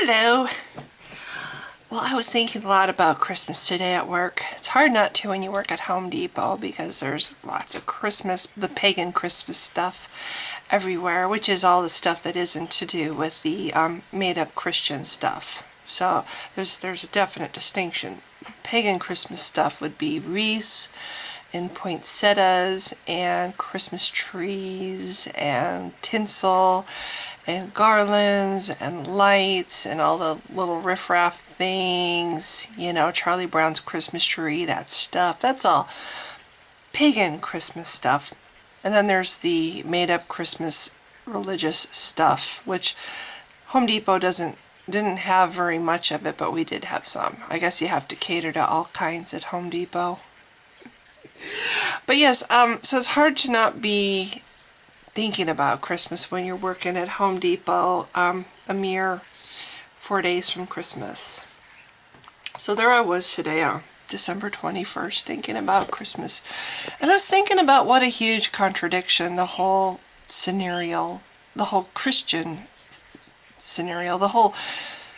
Hello. Well, I was thinking a lot about Christmas today at work. It's hard not to when you work at Home Depot because there's lots of Christmas, the pagan Christmas stuff everywhere, which is all the stuff that isn't to do with the made-up Christian stuff. So there's a definite distinction. Pagan Christmas stuff would be wreaths and poinsettias and Christmas trees and tinsel and garlands and lights and all the little riffraff things, you know, Charlie Brown's Christmas tree, that stuff. That's all pagan Christmas stuff. And then there's the made-up Christmas religious stuff, which Home Depot didn't have very much of it, but we did have some. I guess you have to cater to all kinds at Home Depot. But yes, so it's hard to not be thinking about Christmas when you're working at Home Depot a mere 4 days from Christmas. So there I was today on December 21st thinking about Christmas. And I was thinking about what a huge contradiction the whole scenario, the whole Christian scenario, the whole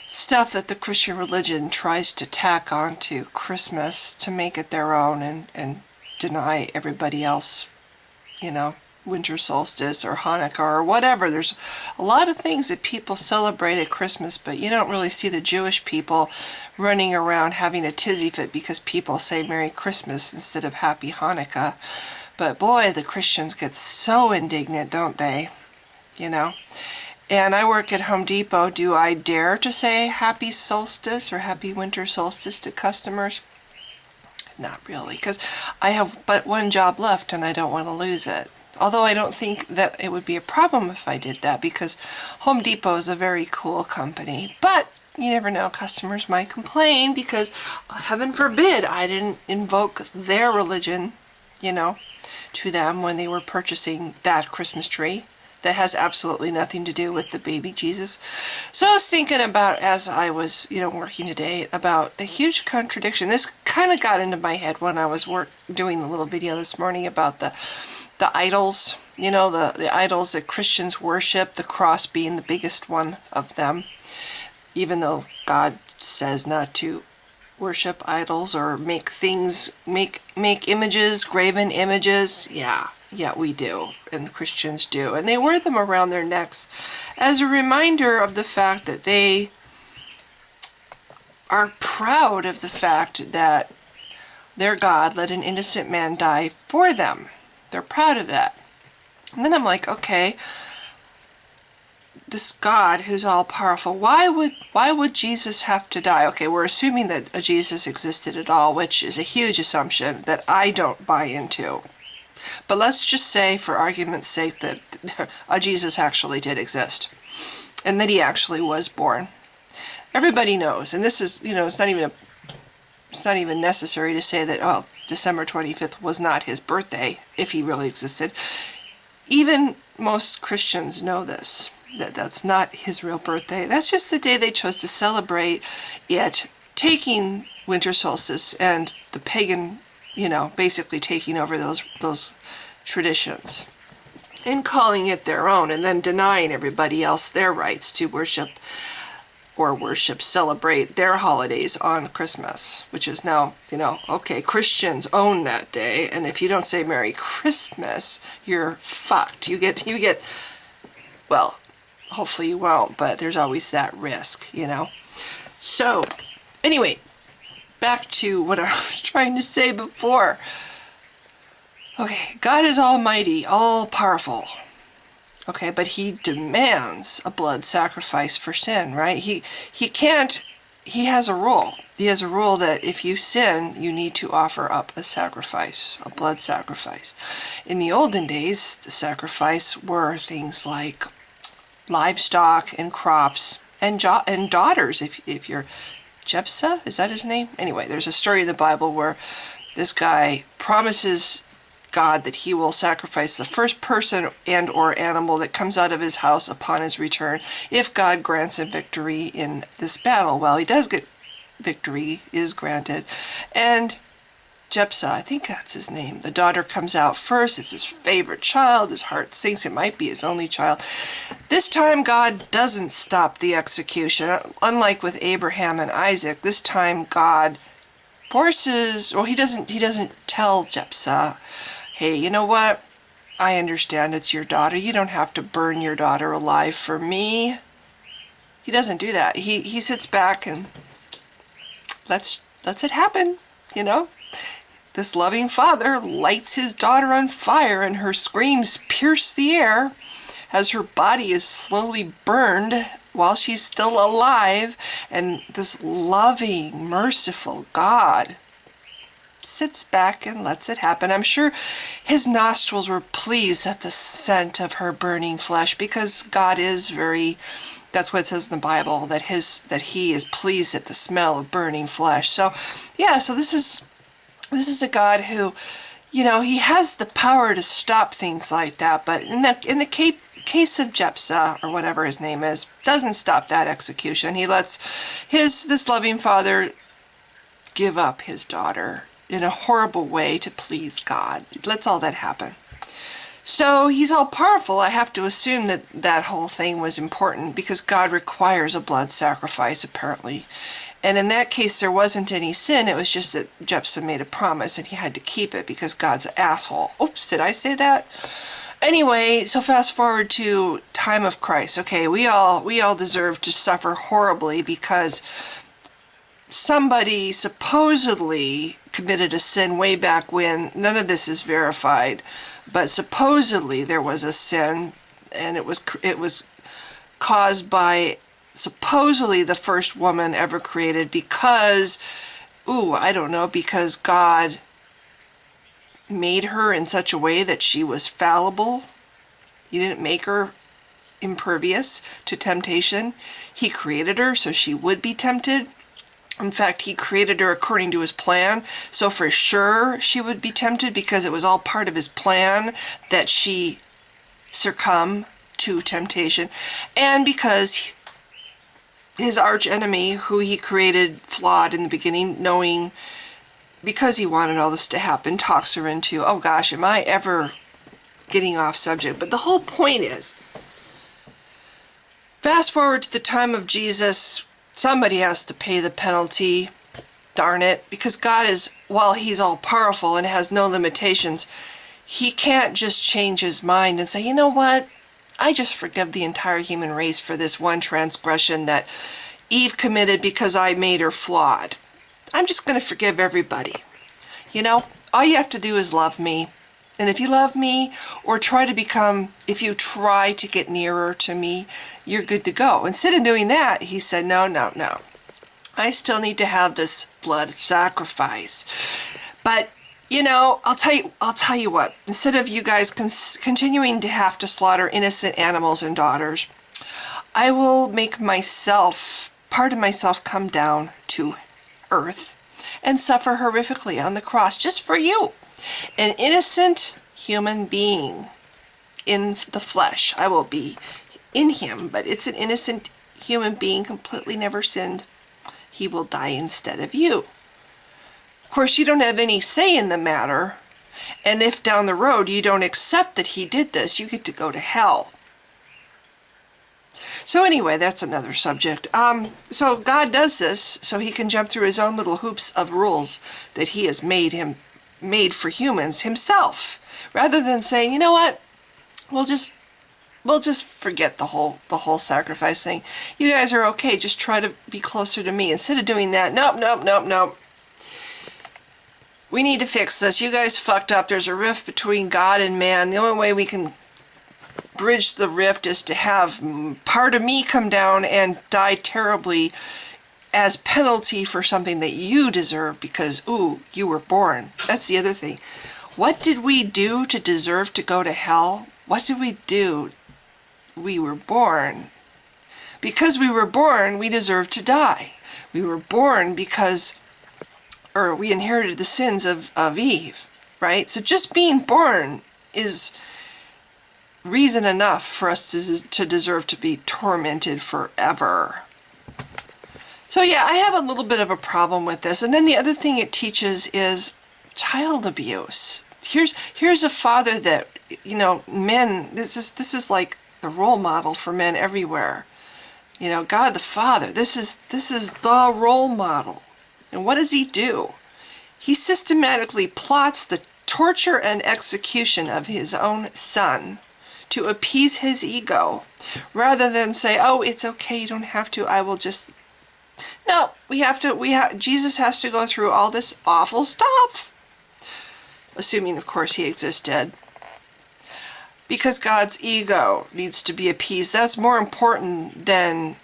stuff that the Christian religion tries to tack onto Christmas to make it their own and deny everybody else, you know, winter solstice or Hanukkah or whatever. There's a lot of things that people celebrate at Christmas, but you don't really see the Jewish people running around having a tizzy fit because people say Merry Christmas instead of Happy Hanukkah. But boy, the Christians get so indignant, don't they? You know? And I work at Home Depot. Do I dare to say Happy Solstice or Happy Winter Solstice to customers? Not really, because I have but one job left and I don't want to lose it. Although I don't think that it would be a problem if I did that, because Home Depot is a very cool company. But you never know, customers might complain because, heaven forbid, I didn't invoke their religion, you know, to them when they were purchasing that Christmas tree. That has absolutely nothing to do with the baby Jesus. So I was thinking about, as I was, you know, working today, about the huge contradiction. This kind of got into my head when I was doing the little video this morning about the idols, you know, the idols that Christians worship, the cross being the biggest one of them, even though God says not to worship idols or make images, graven images. Yeah, we do, and Christians do, and they wear them around their necks as a reminder of the fact that they are proud of the fact that their God let an innocent man die for them. They're proud of that. And then I'm like, okay, this God who's all powerful, why would Jesus have to die? Okay, we're assuming that a Jesus existed at all, which is a huge assumption that I don't buy into. But let's just say, for argument's sake, that a Jesus actually did exist and that he actually was born. Everybody knows, and this is, you know, it's not even necessary to say that, oh, December 25th was not his birthday, if he really existed. Even most Christians know this, that that's not his real birthday. That's just the day they chose to celebrate it, taking winter solstice and the pagan, you know, basically taking over those traditions and calling it their own, and then denying everybody else their rights to celebrate their holidays on Christmas, which is now, you know, okay, Christians own that day, and if you don't say Merry Christmas, you're fucked. You get, well, hopefully you won't, but there's always that risk, you know. So, anyway, back to what I was trying to say before. Okay, God is almighty, all-powerful. Okay, but he demands a blood sacrifice for sin, right? He has a rule. He has a rule that if you sin, you need to offer up a sacrifice, a blood sacrifice. In the olden days, the sacrifice were things like livestock and crops and daughters. If you're Jephthah, is that his name? Anyway, there's a story in the Bible where this guy promises God that he will sacrifice the first person and or animal that comes out of his house upon his return if God grants him victory in this battle. Well, he does get victory, is granted, and Jephthah, I think that's his name. The daughter comes out first. It's his favorite child. His heart sinks. It might be his only child. This time God doesn't stop the execution. Unlike with Abraham and Isaac, this time God forces, well, he doesn't tell Jephthah, hey, you know what? I understand it's your daughter. You don't have to burn your daughter alive for me. He doesn't do that. He sits back and lets it happen, you know? This loving father lights his daughter on fire, and her screams pierce the air as her body is slowly burned while she's still alive. And this loving, merciful God sits back and lets it happen. I'm sure his nostrils were pleased at the scent of her burning flesh, because God is that's what it says in the Bible, that he is pleased at the smell of burning flesh. So yeah, so this is a God who, he has the power to stop things like that, but in the case of Jephthah, or whatever his name is, doesn't stop that execution. He lets this loving father give up his daughter in a horrible way to please God. He lets all that happen. So he's all powerful. I have to assume that whole thing was important, because God requires a blood sacrifice, apparently. And in that case, there wasn't any sin. It was just that Jephthah made a promise and he had to keep it because God's an asshole. Oops, did I say that? Anyway, so fast forward to time of Christ. Okay, we all deserve to suffer horribly because somebody supposedly committed a sin way back when. None of this is verified, but supposedly there was a sin, and it was caused by supposedly the first woman ever created because God made her in such a way that she was fallible. He didn't make her impervious to temptation. He created her so she would be tempted. In fact, he created her according to his plan, so for sure she would be tempted, because it was all part of his plan that she succumb to temptation. And because his arch enemy, who he created flawed in the beginning, knowing, because he wanted all this to happen, talks her into, oh gosh, am I ever getting off subject? But the whole point is, fast forward to the time of Jesus, somebody has to pay the penalty, darn it, because God is, while he's all powerful and has no limitations, he can't just change his mind and say, you know what? I just forgive the entire human race for this one transgression that Eve committed because I made her flawed. I'm just going to forgive everybody. All you have to do is love me. And if you love me, or if you try to get nearer to me, you're good to go. Instead of doing that, he said, no. I still need to have this blood sacrifice. But I'll tell you what, instead of you guys continuing to have to slaughter innocent animals and daughters, I will make part of myself come down to earth and suffer horrifically on the cross just for you. An innocent human being in the flesh. I will be in him, but it's an innocent human being, completely never sinned. He will die instead of you. Of course, you don't have any say in the matter, and if down the road you don't accept that he did this, you get to go to hell. So anyway, that's another subject. So God does this so he can jump through his own little hoops of rules that he has made for humans himself, rather than saying, you know what, we'll just forget the whole sacrifice thing. You guys are okay, just try to be closer to me. Instead of doing that, nope. We need to fix this. You guys fucked up. There's a rift between God and man. The only way we can bridge the rift is to have part of me come down and die terribly as penalty for something that you deserve because, you were born. That's the other thing. What did we do to deserve to go to hell? What did we do? We were born. Because we were born, we deserve to die. We were born we inherited the sins of Eve, right? So just being born is reason enough for us to deserve to be tormented forever. So yeah, I have a little bit of a problem with this. And then the other thing it teaches is child abuse. Here's a father that, men, this is like the role model for men everywhere. God the Father, this is the role model. And what does he do? He systematically plots the torture and execution of his own son to appease his ego, rather than say, oh, it's okay, you don't have to, I will just... No, Jesus has to go through all this awful stuff. Assuming, of course, he existed. Because God's ego needs to be appeased. That's more important than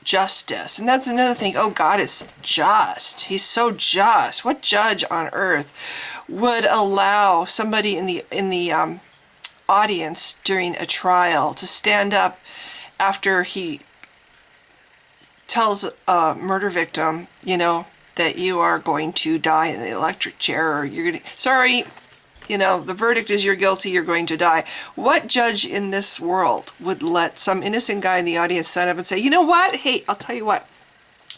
justice. And that's another thing. Oh, God is just. He's so just. What judge on earth would allow somebody in the audience during a trial to stand up after he tells a murder victim, that you are going to die in the electric chair, or you're going to, sorry, the verdict is you're guilty, you're going to die. What judge in this world would let some innocent guy in the audience stand up and say, you know what? Hey, I'll tell you what.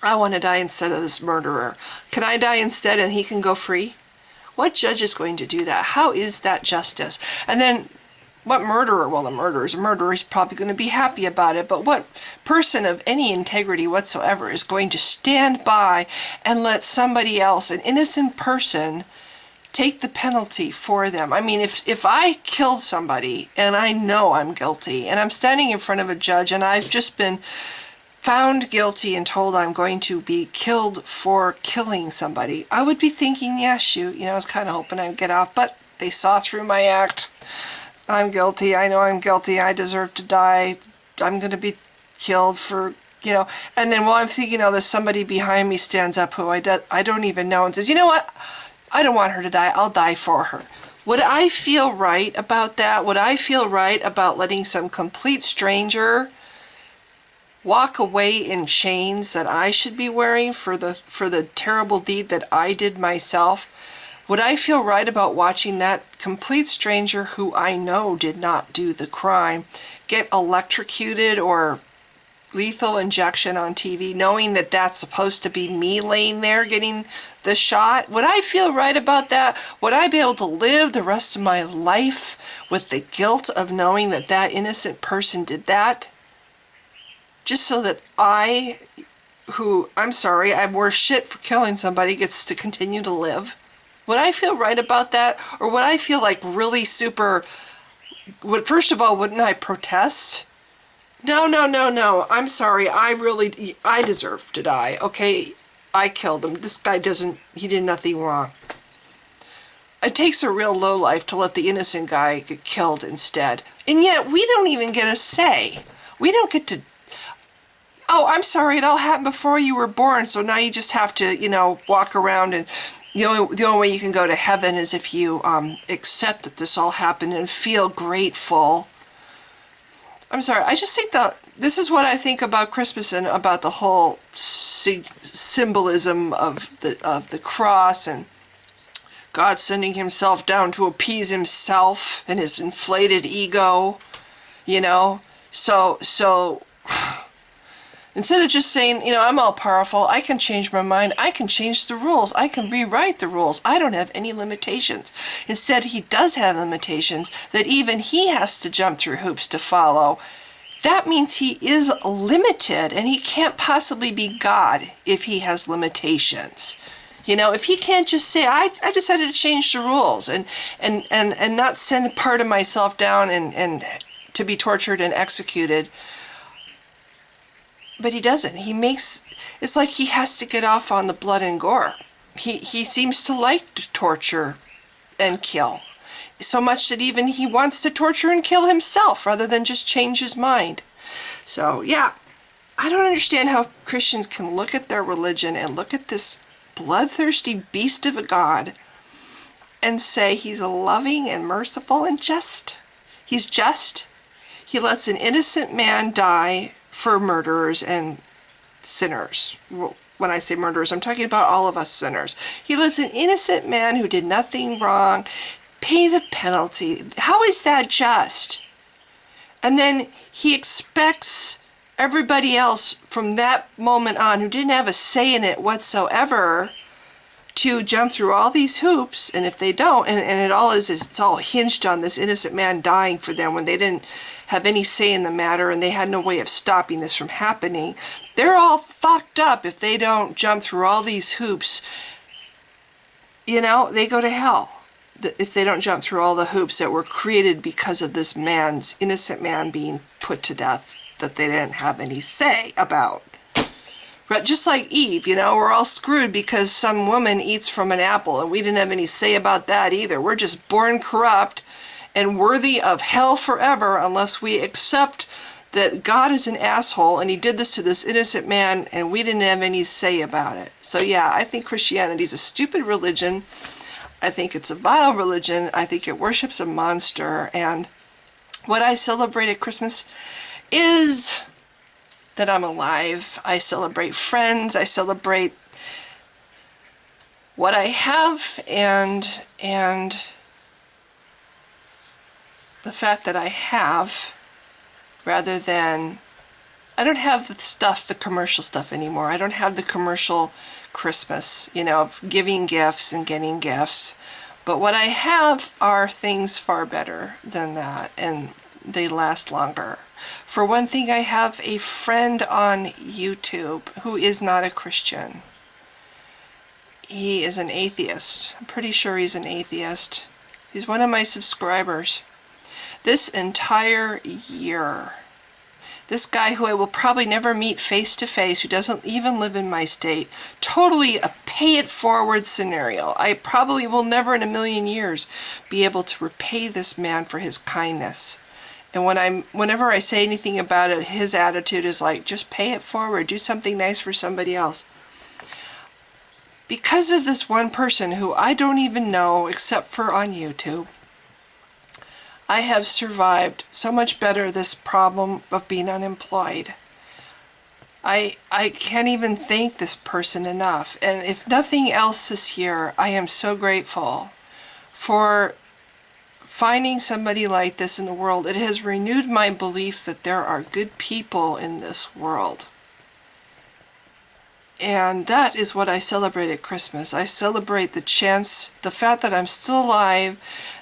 I want to die instead of this murderer. Can I die instead and he can go free? What judge is going to do that? How is that justice? And then what murderer? Well, the murderer is probably going to be happy about it, but what person of any integrity whatsoever is going to stand by and let somebody else, an innocent person, take the penalty for them? I mean, if I killed somebody and I know I'm guilty and I'm standing in front of a judge and I've just been found guilty and told I'm going to be killed for killing somebody, I would be thinking, yeah, shoot, I was kind of hoping I'd get off, but they saw through my act. I'm guilty. I know I'm guilty. I deserve to die. I'm going to be killed for, and then while I'm thinking all this, somebody behind me stands up who I don't even know and says, you know what? I don't want her to die. I'll die for her. Would I feel right about that? Would I feel right about letting some complete stranger walk away in chains that I should be wearing for the terrible deed that I did myself? Would I feel right about watching that complete stranger who I know did not do the crime get electrocuted or lethal injection on TV, knowing that that's supposed to be me laying there getting the shot? Would I feel right about that? Would I be able to live the rest of my life with the guilt of knowing that that innocent person did that? Just so that I, I'm worse shit for killing somebody, gets to continue to live? Would I feel right about that? Or would I feel like really super... First of all, wouldn't I protest? No. I'm sorry. I deserve to die. Okay, I killed him. This guy he did nothing wrong. It takes a real lowlife to let the innocent guy get killed instead. And yet, we don't even get a say. We don't get to... Oh, I'm sorry, it all happened before you were born, so now you just have to, walk around and... The only way you can go to heaven is if you accept that this all happened and feel grateful. I'm sorry, I just think this is what I think about Christmas and about the whole symbolism of the cross and God sending himself down to appease himself and his inflated ego, So instead of just saying, I'm all powerful, I can change my mind, I can change the rules, I can rewrite the rules, I don't have any limitations. Instead, he does have limitations that even he has to jump through hoops to follow. That means he is limited, and he can't possibly be God if he has limitations. If he can't just say, I decided to change the rules and not send part of myself down and to be tortured and executed. But he doesn't. It's like he has to get off on the blood and gore. He seems to like to torture and kill. So much that even he wants to torture and kill himself rather than just change his mind. So, yeah, I don't understand how Christians can look at their religion and look at this bloodthirsty beast of a God and say he's loving and merciful and just. He's just. He lets an innocent man die for murderers and sinners. When I say murderers, I'm talking about all of us sinners. He lets an innocent man who did nothing wrong pay the penalty. How is that just? And then he expects everybody else from that moment on who didn't have a say in it whatsoever to jump through all these hoops, and if they don't, and it all is it's all hinged on this innocent man dying for them when they didn't have any say in the matter and they had no way of stopping this from happening. They're all fucked up if they don't jump through all these hoops. You know, they go to hell if they don't jump through all the hoops that were created because of this man's, innocent man, being put to death that they didn't have any say about. But just like Eve, you know, we're all screwed because some woman eats from an apple and we didn't have any say about that either. We're just born corrupt and worthy of hell forever unless we accept that God is an asshole and he did this to this innocent man and we didn't have any say about it. So yeah, I think Christianity is a stupid religion. I think it's a vile religion. I think it worships a monster. And what I celebrate at Christmas is that I'm alive. I celebrate friends. I celebrate what I have and the fact that I have, rather than, I don't have the stuff, the commercial stuff anymore. I don't have the commercial Christmas, you know, of giving gifts and getting gifts. But what I have are things far better than that, and they last longer. For one thing, I have a friend on YouTube who is not a Christian. He is an atheist. I'm pretty sure he's an atheist. He's one of my subscribers. This entire year, this guy who I will probably never meet face to face, who doesn't even live in my state, totally a pay it forward scenario. I probably will never in a million years be able to repay this man for his kindness. And whenever I say anything about it, his attitude is like, just pay it forward, do something nice for somebody else. Because of this one person who I don't even know except for on YouTube, I have survived so much better this problem of being unemployed. I can't even thank this person enough. And if nothing else this year, I am so grateful for finding somebody like this in the world. It has renewed my belief that there are good people in this world. And that is what I celebrate at Christmas. I celebrate the chance, the fact that I'm still alive,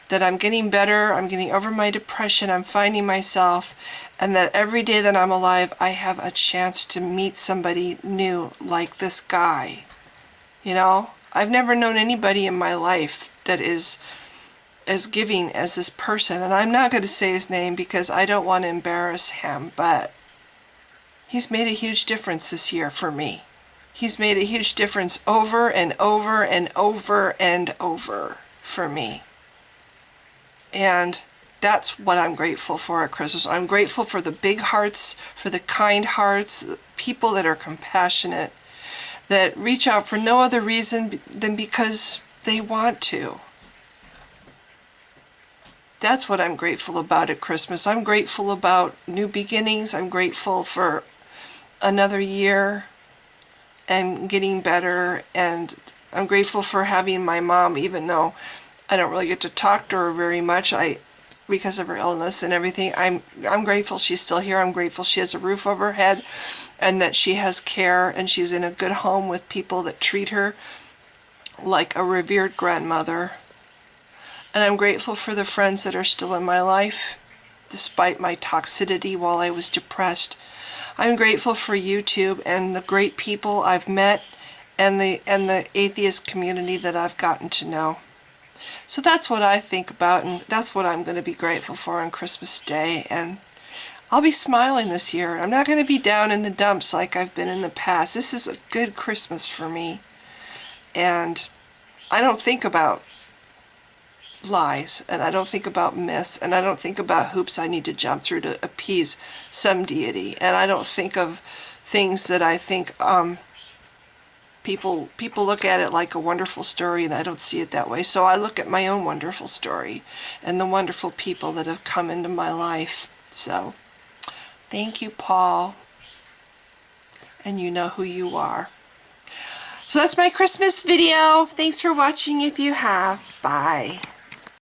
that I'm getting better, I'm getting over my depression, I'm finding myself, and that every day that I'm alive, I have a chance to meet somebody new like this guy. You know, I've never known anybody in my life that is as giving as this person, and I'm not going to say his name because I don't want to embarrass him, but he's made a huge difference this year for me. He's made a huge difference over and over and over and over for me. And that's what I'm grateful for at Christmas. I'm grateful for the big hearts, for the kind hearts, people that are compassionate, that reach out for no other reason than because they want to. That's what I'm grateful about at Christmas. I'm grateful about new beginnings. I'm grateful for another year and getting better. And I'm grateful for having my mom, even though I don't really get to talk to her very much because of her illness and everything. I'm grateful she's still here. I'm grateful she has a roof over her head and that she has care and she's in a good home with people that treat her like a revered grandmother. And I'm grateful for the friends that are still in my life, despite my toxicity while I was depressed. I'm grateful for YouTube and the great people I've met and the atheist community that I've gotten to know. So that's what I think about, and that's what I'm going to be grateful for on Christmas Day. And I'll be smiling this year. I'm not going to be down in the dumps like I've been in the past. This is a good Christmas for me. And I don't think about lies, and I don't think about myths, and I don't think about hoops I need to jump through to appease some deity. And I don't think of things that I think people look at it like a wonderful story, and I don't see it that way. So I look at my own wonderful story and the wonderful people that have come into my life. So thank you, Paul. And you know who you are. So that's my Christmas video. Thanks for watching if you have. Bye.